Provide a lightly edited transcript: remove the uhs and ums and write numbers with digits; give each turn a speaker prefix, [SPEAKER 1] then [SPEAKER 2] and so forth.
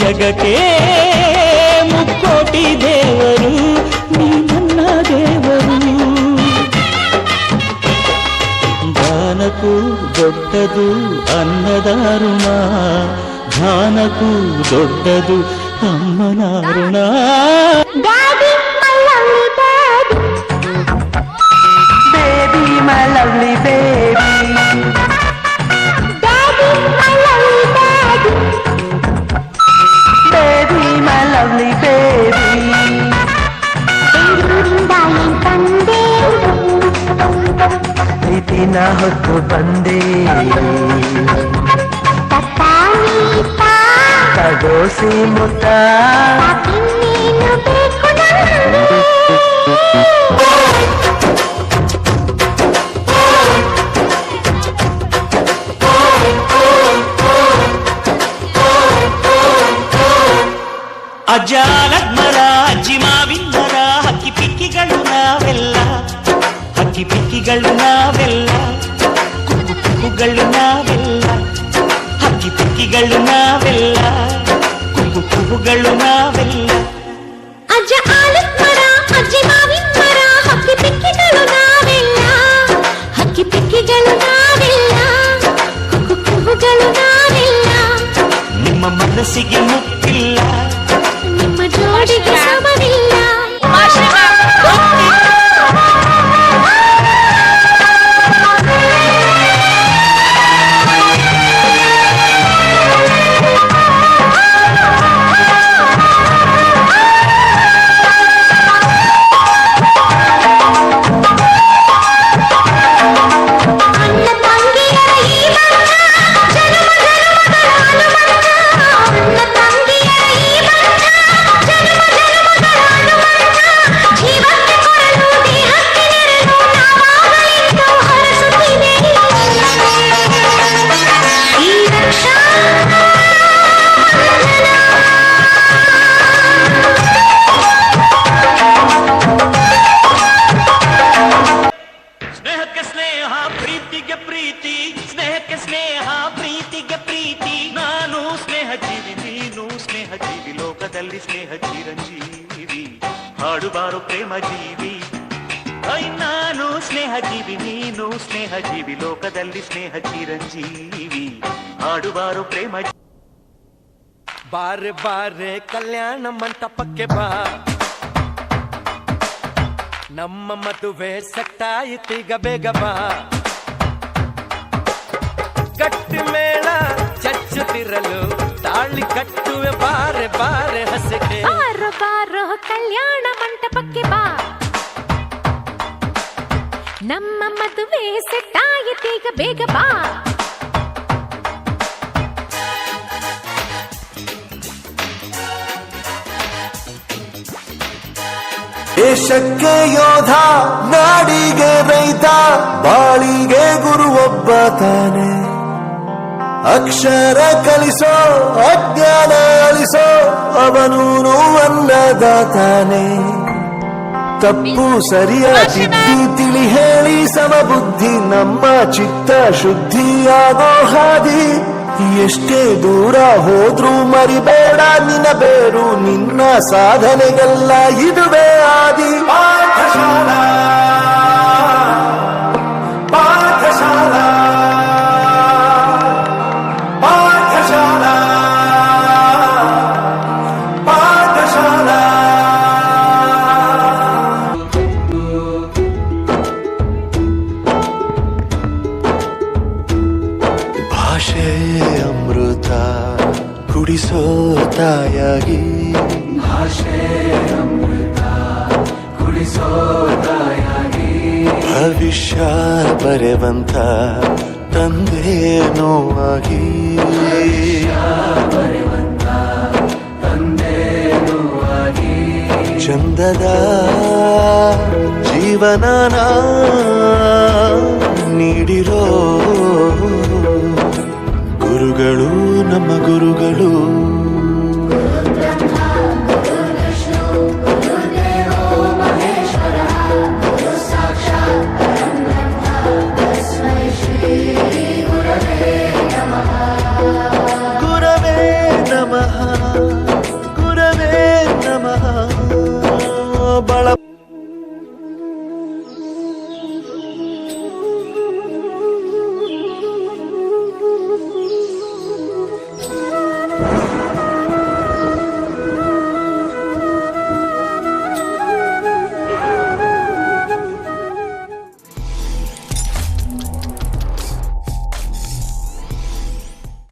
[SPEAKER 1] ಜಗಕ್ಕೆ ಮುಕ್ಕೋಟಿ ದೇವರು ನೀ ನನ್ನ ದೇವರು. ದಾನಕ್ಕೂ ದೊಡ್ಡದು ಅನ್ನದಾರುಣ, ದಾನಕ್ಕೂ ದೊಡ್ಡದು ಅಮ್ಮನ ಋಣ. Baby, my lovely baby. Baby, my lovely baby. ಪ್ರೀತಿನ ಹೊತ್ತು ಬಂದೆ ಕಡೋಸಿ ಮುತ್ತ ಅಜ್ಜಾಲದ ಮರ ಅಜ್ಜಿ ಮಾವಿನ ಮರ ಹಕ್ಕಿ ಪಿಕ್ಕಿಗಳು ನಾವೆಲ್ಲ, ಹಕ್ಕಿ ಪಿಕ್ಕಿಗಳು ನಾವೆಲ್ಲ, ಕುಕ್ಕು ಕುಕ್ಕುಗಳು ನಾವೆಲ್ಲ, ಹಕ್ಕಿ ಪಿಕ್ಕಿಗಳು ನಾವೆಲ್ಲ, ಕುಕ್ಕು ಕುಕ್ಕುಗಳು ನಾವೆಲ್ಲ.
[SPEAKER 2] ಅಜ್ಜ ಆಲದ ಮರ ಅಜ್ಜಿ ಮಾವಿನ ಮರ ಹಕ್ಕಿ ಪಿಕ್ಕಿಗಳು ನಾವೆಲ್ಲ, ಹಕ್ಕಿ ಪಿಕ್ಕಿಗಳು ನಾವೆಲ್ಲ, ಕುಕ್ಕು ಕುಕ್ಕುಗಳು ನಾವೆಲ್ಲ.
[SPEAKER 1] ನಿಮ್ಮ ಮನಸ್ಸಿಗೆ ಮುಟ್ಟಿಲ್ಲ,
[SPEAKER 2] ನಿಮ್ಮ ಜೋಡಿಗೆ ಸಮವಿಲ್ಲ.
[SPEAKER 1] ಸ್ನೇಹ ಚಿರಂಜೀವಿ ಹಾಡುಬಾರು ಪ್ರೇಮ ಜೀವಿ. ನಾನು ಸ್ನೇಹ ಜೀವಿ, ನೀನು ಸ್ನೇಹ ಜೀವಿ, ಲೋಕದಲ್ಲಿ ಸ್ನೇಹ ಚಿರಂಜೀವಿ ಹಾಡುಬಾರು ಪ್ರೇಮ.
[SPEAKER 3] ಬಾರೆ ಬಾರೆ ಕಲ್ಯಾಣ ಮಂಟಪಕ್ಕೆ ಬಾ, ನಮ್ಮ ಮದುವೆ ಸೆಟ್ಟಾಯಿತೀಗ ಬೇಗ ಬಾ. ಗಟ್ಟಿ ಮೇಳ ಚಚ್ಚುತ್ತಿರಲು ತಾಳಿ ಕಟ್ಟುವೆ ಬಾರೆ ಬಾರೆ ಹಸಿಗೆ.
[SPEAKER 2] ಬಾರೋ ಬಾರೋ ಕಲ್ಯಾಣ ಮಂಟಪಕ್ಕೆ ಬಾ, ನಮ್ಮ ಮದುವೆ ಸೆಟ್ಟಾಯಿತೀಗ ಬೇಗ ಬಾ.
[SPEAKER 4] ದೇಶಕ್ಕೆ ಯೋಧ, ನಾಡಿಗೆ ರೈತ, ಬಾಳಿಗೆ ಗುರು ಒಬ್ಬ ತಾನೆ. ಅಕ್ಷರ ಕಲಿಸೋ ಅಜ್ಞಾನ ಅಳಿಸೋ ಅವನೂನು ಅನ್ನದಾತಾನೆ. ತಪ್ಪು ಸರಿಯ ತಿದ್ದಿ ತಿಳಿ ಹೇಳಿ ಸಮಬುದ್ಧಿ ನಮ್ಮ ಚಿತ್ತ ಶುದ್ಧಿಯಾಗೋ ಹಾದಿ. ಎಷ್ಟೇ ದೂರ ಹೋದ್ರೂ ಮರಿಬೇಡ ನಿನ್ನ ಬೇರು, ನಿನ್ನ ಸಾಧನೆಗೆಲ್ಲ ಇದುವೇ ಆದಿ. ಪಾಠಶಾಲಾ ಪಾಠಶಾಲಾ ಪಾಠಶಾಲಾ ಪಾಠಶಾಲಾ. ಭಾಷೆ ಅಮೃತ ಕುಡಿಸೋ ತಾಯಾಗಿ, ಭಾಷೆ ಅಮೃತ ಕುಡಿಸೋ ತಾಯಾಗಿ. ಭವಿಷ್ಯ ಬರೆವಂತ ತಂದೇನೋ ಆಗಿ, ಬರೆವಂತ ತಂದೇನೋ ಆಗಿ. ಚಂದದ ಜೀವನನ ನೀಡಿರೋ ಗುರುಗಳು ನಮ್ಮ ಗುರುಗಳು.